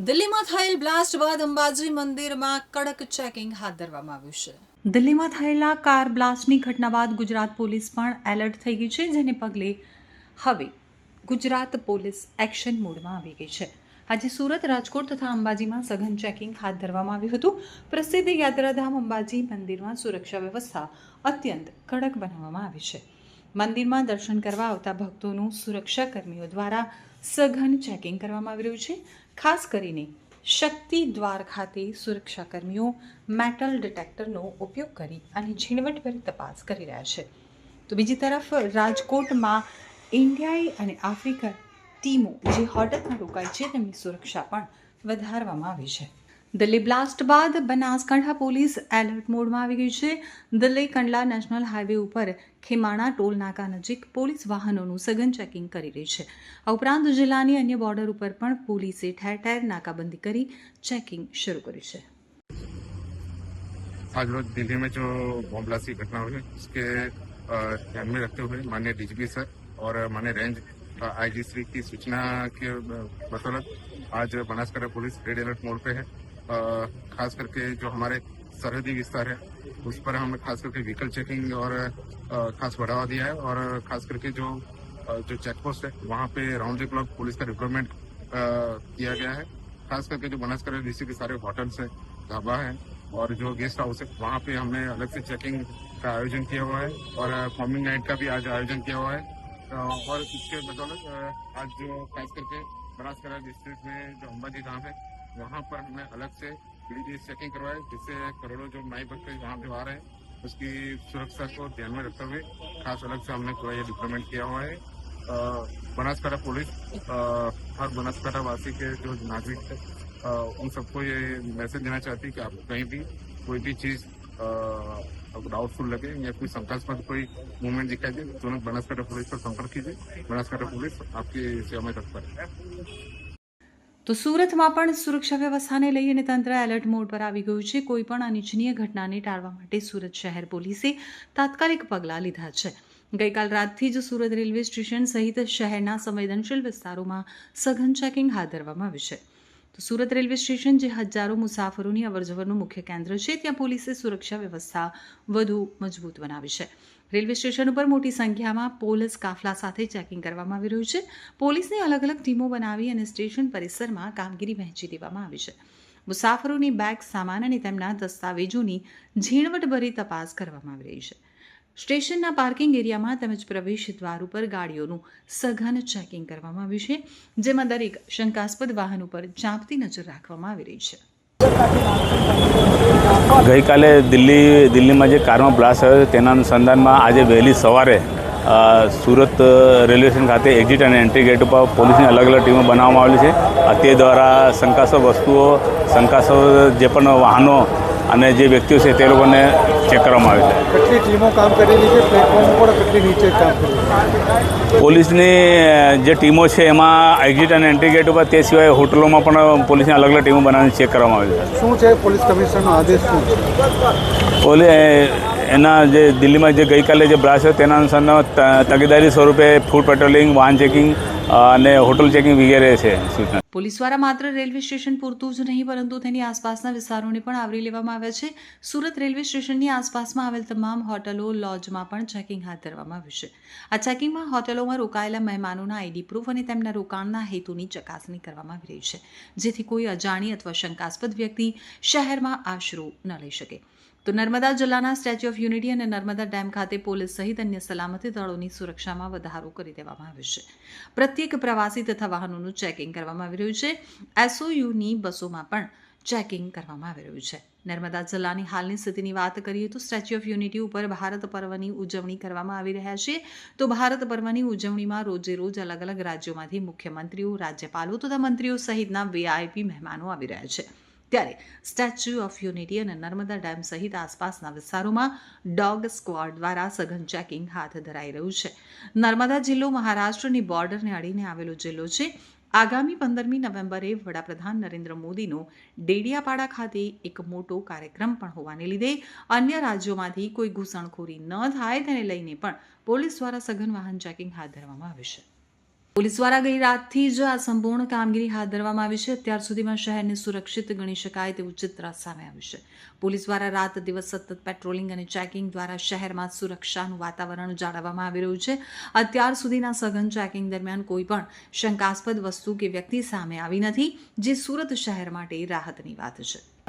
દિલ્હીમાં થયેલ બ્લાસ્ટ બાદ અંબાજી મંદિરમાં કડક ચેકિંગ હાથ ધરવામાં આવ્યું છે. દિલ્હીમાં થયેલા કાર બ્લાસ્ટની ઘટના બાદ ગુજરાત પોલીસ પણ એલર્ટ થઈ ગઈ છે, જેને પગલે હવે ગુજરાત પોલીસ એક્શન મોડમાં આવી ગઈ છે. આજે સુરત, રાજકોટ તથા અંબાજીમાં સઘન ચેકિંગ હાથ ધરવામાં આવ્યું હતું. પ્રસિદ્ધ યાત્રાધામ અંબાજી મંદિરમાં સુરક્ષા વ્યવસ્થા અત્યંત કડક બનાવવામાં આવી છે. મંદિરમાં દર્શન કરવા આવતા ભક્તોનું સુરક્ષા કર્મીઓ દ્વારા સઘન ચેકિંગ કરવામાં આવી રહ્યું છે. ખાસ કરીને શક્તિ દ્વાર ખાતે સુરક્ષાકર્મીઓ મેટલ ડિટેક્ટરનો ઉપયોગ કરી અને ઝીણવટભરી તપાસ કરી રહ્યા છે. તો બીજી તરફ રાજકોટમાં ઇન્ડિયાઈ અને આફ્રિકન ટીમો જે હોટલમાં રોકાઈ છે તેમની સુરક્ષા પણ વધારવામાં આવી છે. દિલ્હી બ્લાસ્ટ બાદ બનાસકાંઠા પોલીસ એલર્ટ મોડમાં આવી ગઈ છે. દિલ્હી કંડલા નેશનલ હાઈવે ઉપર ખેમાણા ટોલ નાકા નજીક પોલીસ વાહનોનું સઘન ચેકિંગ કરી રહી છે. આ ઉપરાંત જિલ્લાની અન્ય બોર્ડર ઉપર પણ પોલીસે ઠેર ઠેર નાકાબંધી કરી ચેકિંગ શરૂ કરી છે. आज रोज दिल्ली में जो बॉम्ब ब्लास्ट की घटना हुई है उसके ध्यान में रखते हुए माननीय डीजीपी सर और माननीय रेंज आईजी श्री की सूचना के बदौलत आज Banaskantha police red alert mode पे है. खास करके जो हमारे सरहदी विस्तार है उस पर हमने खास करके व्हीकल चेकिंग और खास बढ़ावा दिया है और खास करके जो चेक पोस्ट है वहाँ पे राउंड द क्लॉक पुलिस का रिक्रूटमेंट किया गया है. खास करके जो बनासकांठा डिस्ट्रिक्ट के सारे होटल्स है, ढाबा है और जो गेस्ट हाउस है वहाँ पे हमने अलग से चेकिंग का आयोजन किया हुआ है और कॉमिंग नाइट का भी आज आयोजन किया हुआ है. और इसके बदौलत आज जो खास करके बनासकांठा डिस्ट्रिक्ट में जो अंबाजी धाम है वहाँ पर हमने अलग से पीडीडी चेकिंग करवाई, जिससे करोड़ों जो माई भक्त वहाँ पे आ रहे हैं उसकी सुरक्षा को ध्यान में रखते हुए खास अलग से हमने पूरा ये डिप्लॉयमेंट किया हुआ है. बनासकांठा पुलिस हर बनासकांठा वासी के जो नागरिक है उन सबको ये मैसेज देना चाहती है कि आप कहीं भी कोई भी चीज़ डाउटफुल लगे या कोई शंकास्पद कोई मूवमेंट दिखाई दे तुरंत बनासकांठा पुलिस पर संपर्क कीजिए. बनासकांठा पुलिस आपकी सेवा में तत्पर है. તો સુરતમાં પણ સુરક્ષા વ્યવસ્થાને લઈને તંત્ર એલર્ટ મોડ પર આવી ગયું છે. કોઈ પણ અનિચ્છનીય ઘટનાને ટાળવા માટે સુરત શહેર પોલીસે તાત્કાલિક પગલાં લીધા છે. ગઈકાલ રાતથી જ સુરત રેલવે સ્ટેશન સહિત શહેરના સંવેદનશીલ વિસ્તારોમાં સઘન ચેકિંગ હાથ ધરવામાં આવ્યું છે. તો સુરત રેલવે સ્ટેશન જે હજારો મુસાફરોની અવરજવરનું મુખ્ય કેન્દ્ર છે ત્યાં પોલીસે સુરક્ષા વ્યવસ્થા વધુ મજબૂત બનાવી છે. રેલવે સ્ટેશન ઉપર મોટી સંખ્યામાં પોલીસ કાફલા સાથે ચેકિંગ કરવામાં આવી રહ્યું છે. પોલીસની અલગ અલગ ટીમો બનાવી અને સ્ટેશન પરિસરમાં કામગીરી વહેંચી દેવામાં આવી છે. મુસાફરોની બેગ, સામાન અને તેમના દસ્તાવેજોની ઝીણવટભરી તપાસ કરવામાં આવી રહી છે. સ્ટેશનના પાર્કિંગ એરિયામાં તેમજ પ્રવેશ દ્વાર ઉપર ગાડીઓનું સઘન ચેકિંગ કરવામાં આવ્યું છે, જેમાં દરેક શંકાસ્પદ વાહન ઉપર ચાંપતી નજર રાખવામાં આવી રહી છે. ગઈકાલે દિલ્હીમાં જે કારમાં બ્લાસ્ટ થયો તેના અનુસંધાનમાં આજે વહેલી સવારે સુરત રેલવે સ્ટેશન ખાતે એક્ઝિટ અને એન્ટ્રી ગેટ ઉપર પોલીસની અલગ અલગ ટીમો બનાવવામાં આવેલી છે. તે દ્વારા શંકાસ્પદ વસ્તુઓ, શંકાસ્પદ જે પણ વાહનો અને જે વ્યક્તિઓ છે તે લોકોને ચેક કરવામાં આવે છે. કેટલી ટીમો કામ કરેલી છે પ્લેટફોર્મ ઉપર, કેટલી નીચે કામ કરેલી? પોલીસની જે ટીમો છે એમાં એક્ઝિટ અને એન્ટ્રી ગેટ ઉપર, તે સિવાય હોટલોમાં પણ પોલીસની અલગ અલગ ટીમો બનાવીને ચેક કરવામાં આવે છે. શું છે પોલીસ કમિશનરનો આદેશ શું છે? એના જે દિલ્હીમાં જે ગઈકાલે જે બ્લાસ્ટ થયો તેના અનુસંધાનમાં તકેદારી સ્વરૂપે ફૂડ પેટ્રોલિંગ, વાહન ચેકિંગ અને હોટલ ચેકિંગ વગેરે છે સૂચના. પોલીસ દ્વારા માત્ર રેલવે સ્ટેશન પૂરતું જ નહીં પરંતુ તેની આસપાસના વિસ્તારોને પણ આવરી લેવામાં આવ્યા છે. સુરત રેલવે સ્ટેશનની આસપાસમાં આવેલ તમામ હોટલો, લોજમાં પણ ચેકિંગ હાથ ધરવામાં આવ્યું છે. આ ચેકિંગમાં હોટલોમાં રોકાયેલા મહેમાનોના આઈડી પ્રૂફ અને તેમના રોકાણના હેતુની ચકાસણી કરવામાં આવી રહી છે, જેથી કોઈ અજાણી અથવા શંકાસ્પદ વ્યક્તિ શહેરમાં આશરો ન લઈ શકે. તો નર્મદા જિલ્લાના સ્ટેચ્યુ ઓફ યુનિટી અને નર્મદા ડેમ ખાતે પોલીસ સહિત અન્ય સલામતી દળોની સુરક્ષામાં વધારો કરી દેવામાં આવ્યો છે. પ્રત્યેક પ્રવાસી તથા વાહનોનું ચેકિંગ કરવામાં આવી રહ્યું છે. એસઓયુની બસોમાં પણ ચેકિંગ કરવામાં આવી રહ્યું છે. નર્મદા જિલ્લાની હાલની સ્થિતિની વાત કરીએ તો સ્ટેચ્યુ ઓફ યુનિટી ઉપર ભારત પર્વની ઉજવણી કરવામાં આવી રહ્યા છે. તો ભારત પર્વની ઉજવણીમાં રોજે રોજ અલગ અલગ રાજ્યોમાંથી મુખ્યમંત્રીઓ, રાજ્યપાલો તથા મંત્રીઓ સહિતના વીઆઈપી મહેમાનો આવી રહ્યા છે. ત્યારે સ્ટેચ્યુ ઓફ યુનિટી અને નર્મદા ડેમ સહિત આસપાસના વિસ્તારોમાં ડોગ સ્ક્વોડ દ્વારા સઘન ચેકિંગ હાથ ધરાઈ રહ્યું છે. નર્મદા જિલ્લો મહારાષ્ટ્રની બોર્ડરને અડીને આવેલો જિલ્લો છે. આગામી 15મી નવેમ્બરે વડાપ્રધાન નરેન્દ્ર મોદીનો ડેડિયાપાડા ખાતે એક મોટો કાર્યક્રમ પણ હોવાને લીધે અન્ય રાજ્યોમાંથી કોઈ ઘૂસણખોરી ન થાય તેને લઈને પણ પોલીસ દ્વારા સઘન વાહન ચેકિંગ હાથ ધરવામાં આવ્યું છે. પોલીસ દ્વારા ગઈ રાતથી જ આ સંપૂર્ણ કામગીરી હાથ ધરવામાં આવી છે. અત્યાર સુધીમાં શહેરને સુરક્ષિત ગણી શકાય તેવું ચિત્ર સામે આવ્યું છે. પોલીસ દ્વારા રાત દિવસ સતત પેટ્રોલિંગ અને ચેકિંગ દ્વારા શહેરમાં સુરક્ષાનું વાતાવરણ જાળવવામાં આવી રહ્યું છે. અત્યાર સુધીના સઘન ચેકિંગ દરમિયાન કોઈ પણ શંકાસ્પદ વસ્તુ કે વ્યક્તિ સામે આવી નથી, જે સુરત શહેર માટે રાહતની વાત છે.